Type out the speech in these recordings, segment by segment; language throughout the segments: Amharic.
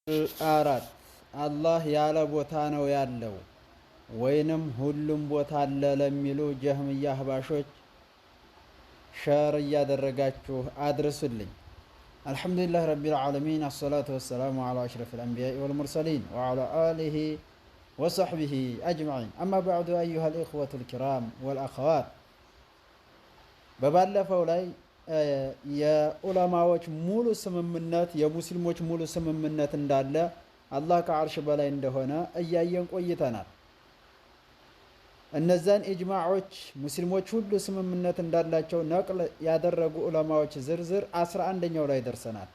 አራት አላህ ያለ ቦታ ነው ያለው ወይንም ሁሉም ቦታ አለ ለሚሉ ጀህምያ አህባሾች ሸር እያደረጋችሁ አድርሱልኝ። አልሐምዱሊላህ ረቢል ዓለሚን አሰላቱ ወሰላሙ ዐላ አሽረፊል አንቢያኢ ወልሙርሰሊን ወዐላ አሊሂ ወሰሕቢሂ አጅመዒን። አማ በዕዱ አዩሀል ኢኽወቱል ኪራም ወልአኸዋት፣ በባለፈው ላይ የዑለማዎች ሙሉ ስምምነት የሙስሊሞች ሙሉ ስምምነት እንዳለ አላህ ከዓርሽ በላይ እንደሆነ እያየን ቆይተናል። እነዛን ኢጅማዖች ሙስሊሞች ሁሉ ስምምነት እንዳላቸው ነቅል ያደረጉ ዑለማዎች ዝርዝር 11ኛው ላይ ደርሰናል።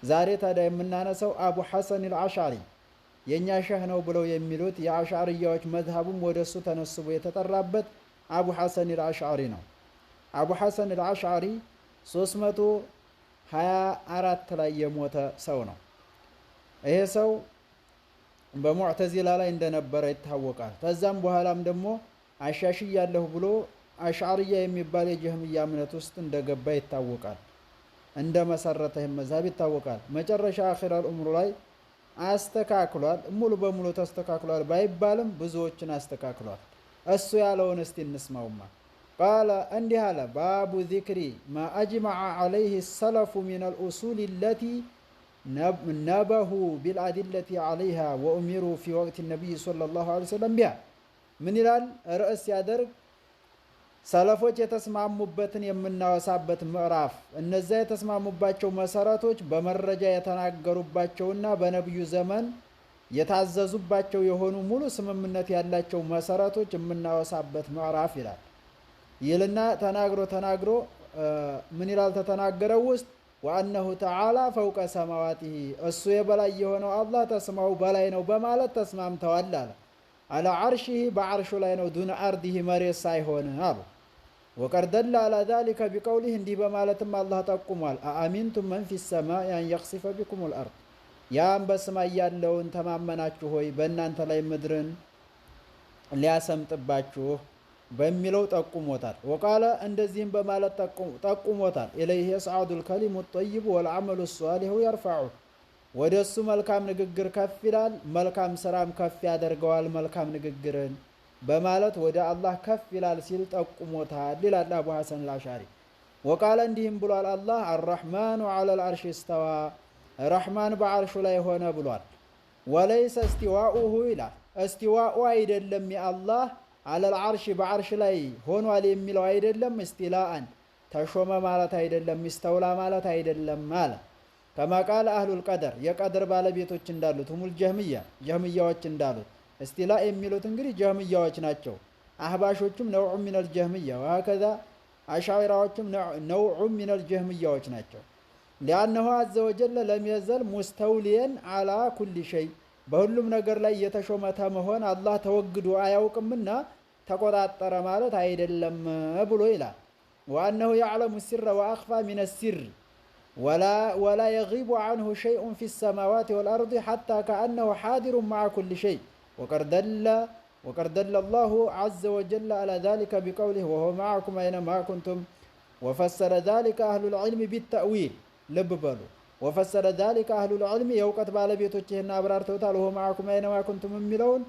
ዛሬ ታዲያ የምናነሳው አቡ ሐሰን አልአሽዓሪ የእኛ ሸህ ነው ብለው የሚሉት የአሽዓርያዎች መዝሀቡም ወደሱ ተነስቦ የተጠራበት አቡ ሐሰን አልአሽዓሪ ነው። አቡ ሐሰን አልአሽዓሪ 324 ላይ የሞተ ሰው ነው። ይሄ ሰው በሙዕተዚላ ላይ እንደነበረ ይታወቃል። ከዛም በኋላም ደግሞ አሻሽያለሁ ብሎ አሽዓርያ የሚባል የጀህምያ እምነት ውስጥ እንደገባ ይታወቃል። እንደ መሰረተ መዝሀብ ይታወቃል። መጨረሻ አኺራል ኡምሩ ላይ አስተካክሏል። ሙሉ በሙሉ ተስተካክሏል ባይባልም ብዙዎችን አስተካክሏል። እሱ ያለውን እስቲ እንስማውማ። ቃለ እንዲህ አለ፣ ባቡ ዚክሪ ማ አጅመዐ ዐለይህ ሰለፉ ሚነል ኡሱል ለቲ ነበሁ ቢልአዲለቲ ዐለይሃ ወኡሚሩ ፊ ወቅት ነቢይ ሰለላሁ ዐለይሂ ወሰለም ቢሃ። ምን ይላል? ርዕስ ያደርግ ሰለፎች የተስማሙበትን የምናወሳበት ምዕራፍ። እነዚያ የተስማሙባቸው መሰረቶች በመረጃ የተናገሩባቸውና በነቢዩ ዘመን የታዘዙባቸው የሆኑ ሙሉ ስምምነት ያላቸው መሰረቶች የምናወሳበት ምዕራፍ ይላል ይልና ተናግሮ ምን ይላል? ተተናገረው ውስጥ ወአነሁ ተዓላ ፈውቀ ሰማዋቲሂ፣ እሱ የበላይ የሆነው አላህ ተስማው በላይ ነው በማለት ተስማምተዋል አለ። አላ ዓርሺሂ፣ በዓርሹ ላይ ነው። ዱነ አርዲሂ፣ መሬት ሳይሆን አሉ። ወቀድ ደለ አላ ዛሊከ ቢቀውሊህ፣ እንዲህ በማለትም አላህ ጠቁሟል። አአሚንቱም መን ፊ ሰማኢ አን የኽሲፈ ቢኩሙል አርድ፣ ያም በሰማይ ያለውን ተማመናችሁ ሆይ በእናንተ ላይ ምድርን ሊያሰምጥባችሁ በሚለው ጠቁሞታል። ወቃለ እንደዚህም በማለት ጠቁሞታል። ኢለይህ የስዓዱል ከሊሙ ጠይቡ ወልዓመሉ ሷሊሑ የርፈዑ፣ ወደ እሱ መልካም ንግግር ከፍ ይላል፣ መልካም ስራም ከፍ ያደርገዋል። መልካም ንግግርን በማለት ወደ አላህ ከፍ ይላል ሲል ጠቁሞታል ይላል አቡ ሐሰን አልአሽዓሪ። ወቃለ እንዲህም ብሏል አላህ አራሕማኑ ዐለል ዓርሺ እስተዋ፣ ረሕማን በዓርሹ ላይ ሆነ ብሏል። ወለይሰ እስቲዋኡሁ ይላል፣ እስቲዋኡ አይደለም የአላህ አለል ዓርሽ በዓርሽ ላይ ሆኗል የሚለው አይደለም። እስቲላአን ተሾመ ማለት አይደለም። ሚስተውላ ማለት አይደለም አለ። ከማ ቃለ አህሉል ቀደር፣ የቀደር ባለቤቶች እንዳሉት ሁሙል ጀህምያዎች እንዳሉት። እስቲላ የሚሉት እንግዲህ ጀህምያዎች ናቸው። አህባሾቹም ነውዑ ሚነል ጀህምያ፣ ወሀከዛ አሻዒራዎቹም ነውዑ ሚነል ጀህምያዎች ናቸው። ሊአነሁ አዘ ወጀለ ለም የዘል ሙስተውሊየን አላ ኩሊ ሸይ፣ በሁሉም ነገር ላይ የተሾመ ተመሆን አላህ ተወግዶ አያውቅምና ተቆጣጠረ ማለት አይደለም ብሎ ይላል። ወአነሁ የዕለሙ ሲረ ወአኽፋ ሚነ ሲር ወላ የጊቡ ዐንሁ ሸይኡን ፊ ሰማዋት ወልአርድ ሐታ ከአነሁ ሓዲሩን መዐ ኩሊ ሸይ። ወቀድ ደለ አላሁ ዐዘ ወጀለ ዐላ ዛሊከ ቢቀውሊህ ወሁወ መዐኩም አይነማ ኩንቱም። ወፈሰረ ዛሊከ አህሉል ዒልሚ ቢተእዊል። ልብ በሉ። ወፈሰረ ዛሊከ አህሉል ዒልሚ፣ የእውቀት ባለቤቶች ይህን አብራርተውታል። ወሁወ መዐኩም አይነማ ኩንቱም የሚለውን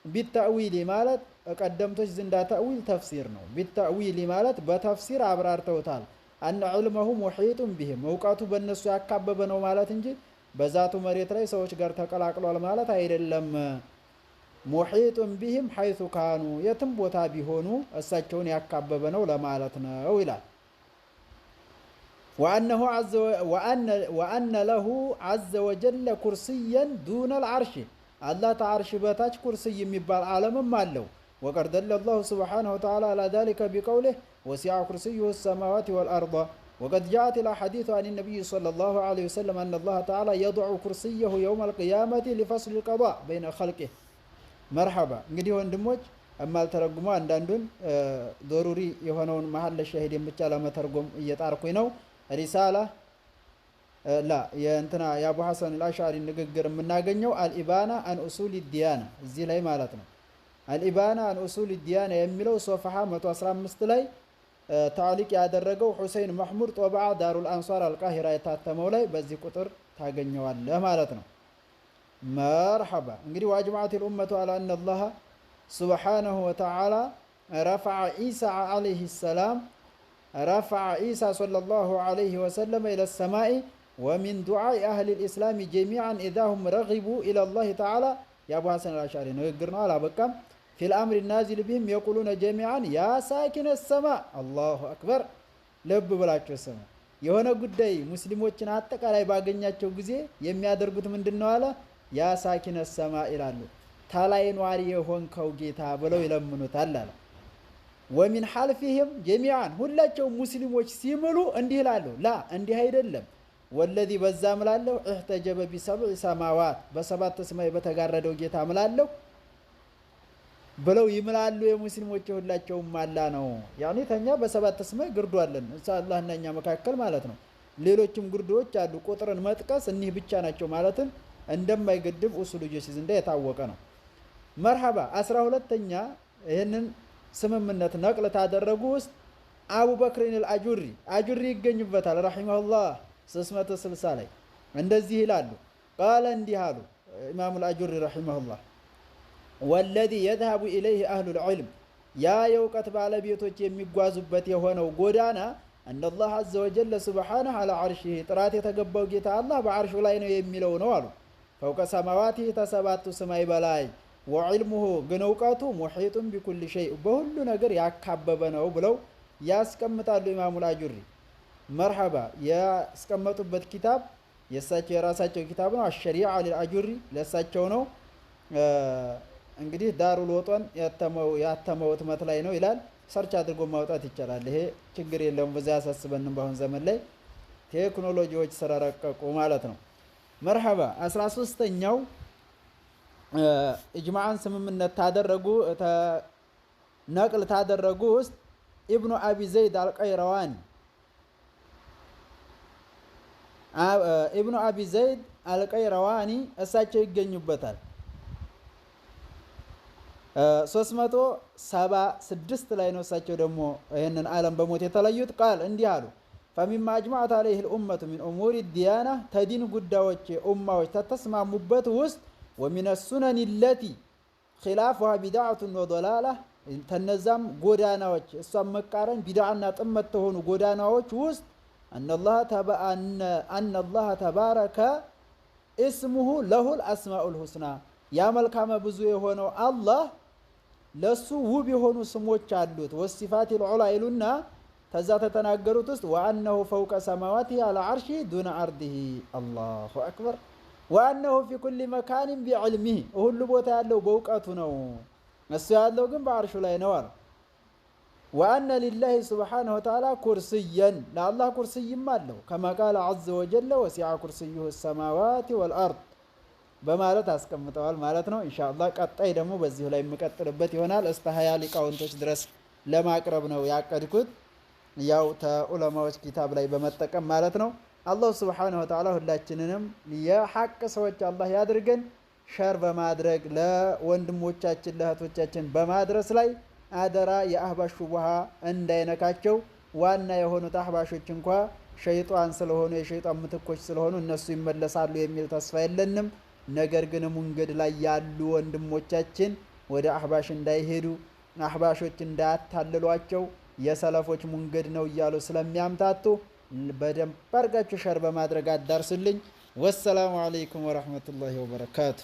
ቢተእዊል ማለት ቀደምቶች ዝንዳ ተእዊል ተፍሲር ነው። ቢተእዊል ማለት በተፍሲር አብራርተውታል። አነ ዒልመሁ ሙሒጡን ቢህም፣ እውቀቱ በእነሱ ያካበበ ነው ማለት እንጂ በዛቱ መሬት ላይ ሰዎች ጋር ተቀላቅሏል ማለት አይደለም። ሙሒጡን ቢህም ሐይሱ ካኑ፣ የትም ቦታ ቢሆኑ እሳቸውን ያካበበ ነው ለማለት ነው ይላል። ወአነ ለሁ ዐዘ ወጀለ ኩርስየን ዱነል ዓርሽ፣ አላህ ተዓርሽ በታች ኩርስይ የሚባል ዓለምም አለው። ወቀድ ደለ አላሁ ስብሓነሁ ወተዓላ ዐላ ዛሊከ ቢቀውሊህ ወሲዐ ኩርስዩሁ ሰማዋት ወልአርድ። ወቀድ ጃአት ልአሐዲሱ አን ነቢይ ሰለላሁ ዐለይሂ ወሰለም አነ አላህ ተዓላ የድዑ ኩርስየሁ የውመል ቂያመቲ ሊፈስሊል ቀዷእ በይነ ኸልቂህ። መርሐባ። እንግዲህ ወንድሞች እማልተረጉመ አንዳንዱን ዶሩሪ የሆነውን መሐለ ሻሂድን ብቻ ለመተርጎም እየጣርኩኝ ነው። ሪሳላ የአቡ ሐሰን አልአሽዓሪ ንግግር የምናገኘው አልኢባና አን ኡሱል ዲያና እዚህ ላይ ማለት ነው። አልኢባና አን ኡሱል ዲያና የሚለው ሶፍሓ 115 ላይ ታዕሊቅ ያደረገው ሁሴን መሕሙድ ጦብዓ ዳሩል አንሷር አልቃሂራ የታተመው ላይ በዚህ ቁጥር ታገኘዋለህ ማለት ነው። مرحبا እንግዲህ واجمعت الأمة على أن الله سبحانه وتعالى رفع عيسى عليه السلام رفع عيسى صلى الله عليه وسلم إلى السماء ومن دعاء أهل الإسلام جميعا إذا هم رغبوا إلى الله تعالى يا أبو حسن الأشعري نقرنا على بكم في الأمر النازل بهم يقولون جميعا يا ساكن السماء الله أكبر لب بلاቸው السماء የሆነ ጉዳይ ሙስሊሞችን አጠቃላይ ባገኛቸው ጊዜ የሚያደርጉት ምንድነው አለ ያ ሳኪነ ሰማ ይላሉ ታላይ ኗሪ የሆንከው ጌታ ብለው ይለምኑታል አለ ወሚን ሐልፊህም ጀሚዓን ሁላቸው ሙስሊሞች ሲምሉ እንዲህ ይላሉ ላ እንዲህ አይደለም ወለዚ በዛ ምላለው احتجب بسبع سماوات በሰባት ሰማይ በተጋረደው ጌታ ምላለው ብለው ይምላሉ የሙስሊሞች ሁላቸው ማላ ነው ያኒ ተኛ በሰባት ሰማይ ግርዷለን ኢንሻአላህ እናኛ መካከል ማለት ነው ሌሎችም ግርዶች አሉ ቁጥርን መጥቀስ እኒህ ብቻ ናቸው ማለትን እንደማይገድብ ኡሱሉጆች ዘንድ የታወቀ ነው መርሐባ 12ኛ ይሄንን ስምምነት ነቅል ታደረጉ ውስጥ አቡበክርን አልአጁሪ ይገኝበታል ረሂመሁላህ 360 ላይ እንደዚህ ይላሉ قال እንዲህ አሉ ኢማሙ አልአጁሪ ረሂመሁላህ والذي يذهب إليه أهل العلم يا يوقت ባለቤቶች የሚጓዙበት የሆነው ጎዳና أن الله عز وجل سبحانه على عرشه ጥራት የተገባው ጌታ አላህ በአርሹ ላይ ነው የሚለው ነው አሉ فوق سماواته ተሰባቱ ሰማይ በላይ وعلمه ግን እውቀቱ محيط بكل شيء በሁሉ ነገር ያካበበ ነው ብለው ያስቀምጣሉ ኢማሙ አልአጁሪ መርሐባ ያስቀመጡበት ኪታብ የሳቸው የራሳቸው ኪታብ ነው الشريعة للأجري ለሳቸው ነው እንግዲህ ዳሩል ወጦን ያተመው ህትመት ላይ ነው ይላል ሰርች አድርጎ ማውጣት ይቻላል ይሄ ችግር የለውም በዛ ያሳስበንም በአሁን ዘመን ላይ ቴክኖሎጂዎች ሰራረቀቁ ማለት ነው መርሐባ 13ኛው ኢጅማዓን ስምምነት ታደረጉ ነቅል ታደረጉ ውስጥ ኢብኑ አቢ ዘይድ አልቀይራዋኒ ኢብኑ አቢ ዘይድ አልቀይራዋኒ እሳቸው ይገኙበታል 376 ላይ ነው እሳቸው ደግሞ ይሄንን ዓለም በሞት የተለዩት ቃል እንዲህ አሉ فمما اجمعت عليه الامه من امور الديانه تدين ጉዳዮች ኡማዎች ተተስማሙበት ውስጥ ومن السنن التي خلافها بدعه وضلاله ተነዛም ጎዳናዎች እሷም መቃረን ቢድዓና ጥመት ተሆኑ ጎዳናዎች ውስጥ ان الله تبارك اسمه له الاسماء الحسنى ያ መልካም ብዙ የሆነው አላህ ለሱ ውብ የሆኑ ስሞች አሉት ወሲፋት العلى ይሉና ተዛ ተተናገሩት ውስጥ وانه فوق سماواته على عرشه دون ارضه الله اكبر وانه في كل مكان بعلمه ሁሉ ቦታ ያለው በእውቀቱ ነው እሱ ያለው ግን በአርሹ ላይ ነው አለ وان لله سبحانه وتعالى كرسيا ለአላህ ኩርሲይም አለው كما قال عز وجل وسع كرسيه السماوات والارض በማለት አስቀምጠዋል ማለት ነው ኢንሻአላህ ቀጣይ ደግሞ በዚህ ላይ የምቀጥልበት ይሆናል እስከ 20 ሊቃውንቶች ድረስ ለማቅረብ ነው ያቀድኩት ያው ተዑለማዎች ኪታብ ላይ በመጠቀም ማለት ነው አላህ Subhanahu Wa Ta'ala ሁላችንንም የሐቅ ሰዎች አላህ ያድርገን ሸር በማድረግ ለወንድሞቻችን ለእህቶቻችን በማድረስ ላይ አደራ የአህባሽ ሹብሃ እንዳይነካቸው ዋና የሆኑት አህባሾች እንኳን ሸይጣን ስለሆኑ የሸይጣን ምትኮች ስለሆኑ እነሱ ይመለሳሉ የሚል ተስፋ የለንም ነገር ግን መንገድ ላይ ያሉ ወንድሞቻችን ወደ አህባሽ እንዳይሄዱ አህባሾች እንዳያታልሏቸው የሰለፎች መንገድ ነው እያሉ ስለሚያምታቱ በደንብ አድርጋችሁ ሸር በማድረግ አዳርስልኝ ወሰላሙ አለይኩም ወራህመቱላሂ ወበረካቱ